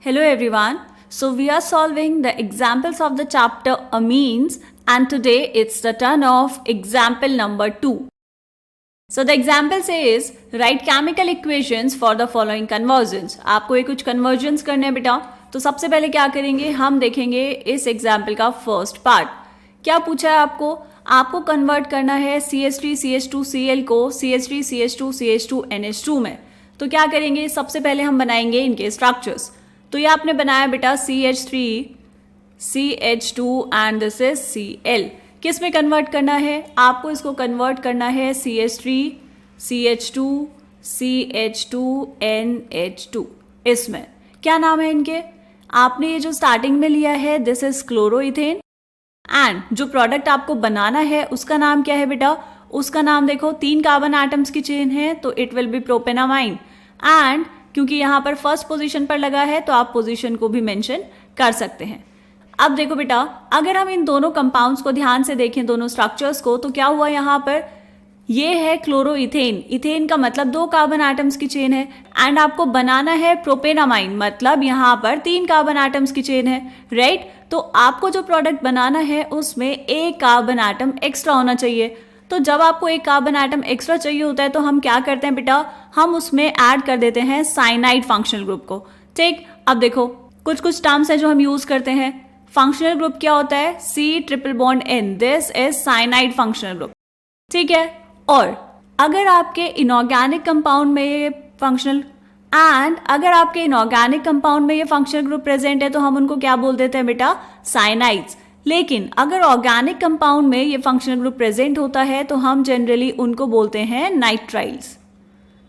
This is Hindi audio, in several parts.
Hello everyone. So we are solving the examples of the chapter amines and today it's the turn of example number 2. So the example says write chemical equations for the following conversions. आपको ये कुछ conversions करने हैं बेटा. तो सबसे पहले क्या करेंगे, हम देखेंगे इस एग्जाम्पल का फर्स्ट पार्ट. क्या पूछा है आपको कन्वर्ट करना है CH3CH2Cl को CH3CH2CH2NH2 में. तो क्या करेंगे, सबसे पहले हम बनाएंगे इनके स्ट्रक्चर्स. तो ये आपने बनाया बेटा CH3CH2 and this is Cl. किस में कन्वर्ट करना है, आपको इसको कन्वर्ट करना है CH3CH2CH2NH2 इसमें. क्या नाम है इनके, आपने ये जो स्टार्टिंग में लिया है दिस इज क्लोरोइथेन एंड जो प्रोडक्ट आपको बनाना है उसका नाम क्या है बेटा, उसका नाम देखो 3 कार्बन एटम्स की चेन है तो it will be propanamine. And क्योंकि यहाँ पर फर्स्ट पोजीशन पर लगा है तो आप पोजीशन को भी मेंशन कर सकते हैं. अब देखो बेटा, अगर हम इन दोनों कंपाउंड्स को ध्यान से देखें, दोनों स्ट्रक्चर्स को, तो क्या हुआ यहाँ पर, ये है क्लोरोइथेन. इथेन का मतलब 2 कार्बन एटम्स की चेन है एंड आपको बनाना है प्रोपेनामाइन, मतलब यहाँ पर 3 कार्बन एटम्स की चेन है, राइट. तो आपको जो प्रोडक्ट बनाना है उसमें 1 कार्बन एटम एक्स्ट्रा होना चाहिए. तो जब आपको 1 कार्बन एटम एक्स्ट्रा चाहिए होता है तो हम क्या करते हैं बेटा, हम उसमें ऐड कर देते हैं साइनाइड फंक्शनल ग्रुप को. ठीक, अब देखो कुछ टर्म्स है जो हम यूज करते हैं. फंक्शनल ग्रुप क्या होता है, C∵N, this is cyanide functional group. ठीक है, और अगर आपके इनऑर्गेनिक कंपाउंड में ये फंक्शनल ग्रुप प्रेजेंट है तो हम उनको क्या बोल देते हैं बेटा, साइनाइड्स. लेकिन अगर ऑर्गेनिक कंपाउंड में ये फंक्शनल ग्रुप प्रेजेंट होता है तो हम जनरली उनको बोलते हैं नाइट्राइल्स.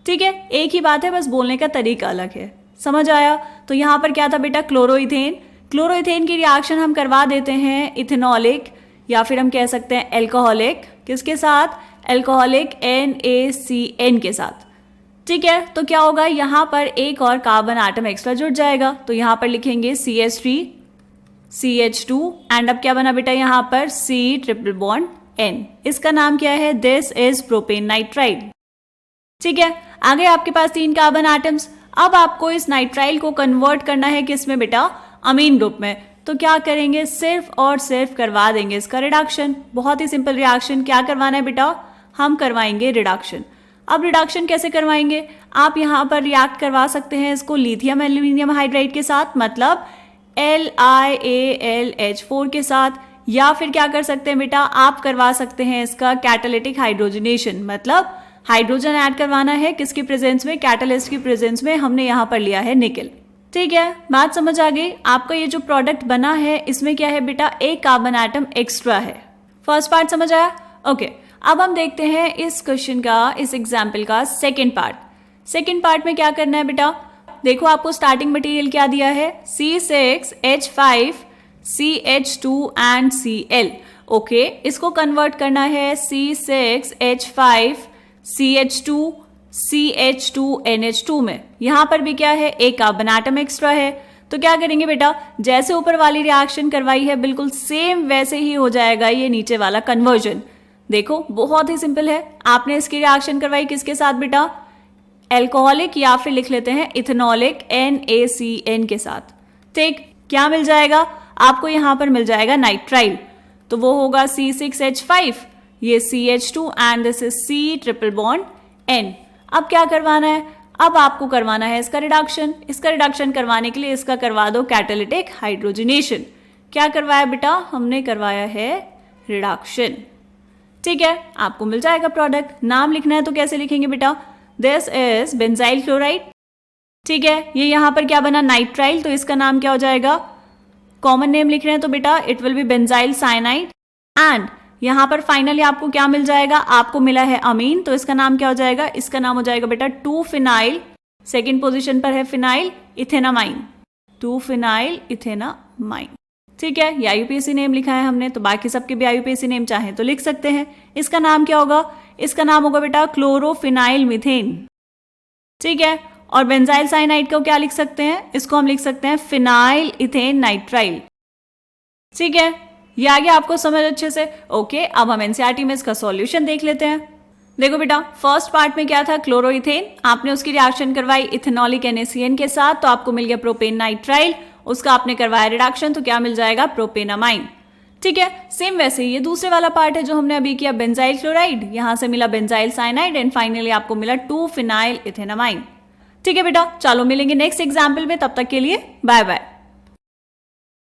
ठीक है, एक ही बात है, बस बोलने का तरीका अलग है. समझ आया. तो यहाँ पर क्या था बेटा, क्लोरोइथेन की रिएक्शन हम करवा देते हैं इथेनॉलिक या फिर हम कह सकते हैं एल्कोहलिक. किसके साथ, एल्कोहलिक NaCN के साथ. ठीक है, तो क्या होगा, यहाँ पर एक और कार्बन एटम एक्स्ट्रा जुड़ जाएगा. तो यहाँ पर लिखेंगे CH3CH2 एंड अब क्या बना बेटा यहाँ पर C∵N. इसका नाम क्या है, दिस इज प्रोपेन नाइट्राइल. ठीक है, आगे आपके पास 3 कार्बन एटम्स. अब आपको इस नाइट्राइल को कन्वर्ट करना है किस में बेटा, अमीन ग्रुप में. तो क्या करेंगे, सिर्फ और सिर्फ करवा देंगे इसका रिडक्शन. बहुत ही सिंपल रिएक्शन. क्या करवाना है बेटा, हम करवाएंगे रिडक्शन. अब रिडक्शन कैसे करवाएंगे, आप यहाँ पर रिएक्ट करवा सकते हैं इसको लिथियम एल्यूमिनियम हाइड्राइड के साथ, मतलब LiAlH4 के साथ, या फिर क्या कर सकते हैं बेटा, आप करवा सकते हैं इसका कैटालिटिक हाइड्रोजनेशन, मतलब हाइड्रोजन ऐड करवाना है किसकी प्रेजेंस में, कैटालिस्ट की प्रेजेंस में. हमने यहाँ पर लिया है निकल. ठीक है, बात समझ आ गई. आपका ये जो प्रोडक्ट बना है इसमें क्या है बेटा, 1 कार्बन एटम एक्स्ट्रा है. फर्स्ट पार्ट समझ आया. ओके, अब हम देखते हैं इस क्वेश्चन का, इस एग्जाम्पल का सेकेंड पार्ट. सेकेंड पार्ट में क्या करना है बेटा, देखो आपको स्टार्टिंग मटेरियल क्या दिया है, C6H5CH2 एंड Cl. ओके, इसको कन्वर्ट करना है C6H5CH2CH2NH2 में. यहां पर भी क्या है, 1 कार्बन एटम एक्स्ट्रा है. तो क्या करेंगे बेटा, जैसे ऊपर वाली रिएक्शन करवाई है बिल्कुल सेम वैसे ही हो जाएगा ये नीचे वाला कन्वर्जन. देखो बहुत ही सिंपल है. आपने इसकी रिएक्शन करवाई किसके साथ बेटा, एल्कोहलिक या फिर लिख लेते हैं इथेनॉलिक NaCN के साथ. ठीक, क्या मिल जाएगा आपको, यहां पर मिल जाएगा नाइट्राइल. तो वो होगा C6H5, ये CH2 and this is C∵N. अब क्या करवाना है, अब आपको करवाना है इसका रिडक्शन. इसका रिडक्शन करवाने के लिए इसका करवा दो कैटालिटिक हाइड्रोजनेशन. क्या करवाया बेटा, हमने करवाया है रिडक्शन. ठीक है, आपको मिल जाएगा प्रोडक्ट. नाम लिखना है तो कैसे लिखेंगे बेटा, दिस इज बेंजाइल क्लोराइड. ठीक है, ये यहां पर क्या बना, नाइट्राइल, तो इसका नाम क्या हो जाएगा, कॉमन नेम लिख रहे हैं तो बेटा it will be benzyl cyanide. And यहां पर फाइनली आपको क्या मिल जाएगा, आपको मिला है अमीन, तो इसका नाम क्या हो जाएगा, इसका नाम हो जाएगा बेटा 2-फिनाइल. सेकेंड पोजिशन पर है फिनाइल इथेनामाइन, 2-फिनाइल इथेनामाइन. ठीक है, ये IUPAC नेम लिखा है हमने, तो बाकी सबके भी IUPAC नेम चाहें तो लिख सकते हैं. इसका नाम क्या होगा, इसका नाम होगा बेटा क्लोरोफिनाइल मीथेन. ठीक है, और बेंजाइल साइनाइड को क्या लिख सकते हैं, इसको हम लिख सकते हैं फिनाइल इथेन नाइट्राइल. ठीक है, ये आगे आपको समझ अच्छे से. ओके, अब हम NCERT में इसका सॉल्यूशन देख लेते हैं. देखो बेटा, फर्स्ट पार्ट में क्या था, क्लोरोइथेन, आपने उसकी रिएक्शन करवाई इथेनॉलिक NaCN के साथ, तो आपको मिल गया प्रोपेन नाइट्राइल, उसका आपने करवाया रिडक्शन, तो क्या मिल जाएगा, प्रोपेनामाइन। ठीक है, सेम वैसे ही ये दूसरे वाला पार्ट है जो हमने अभी किया, बेंजाइल क्लोराइड, यहां से मिला बेंजाइल साइनाइड एंड फाइनली आपको मिला 2 फिनाइल इथेनामाइन। ठीक है बेटा, चलो मिलेंगे नेक्स्ट एग्जाम्पल में, तब तक के लिए बाय बाय।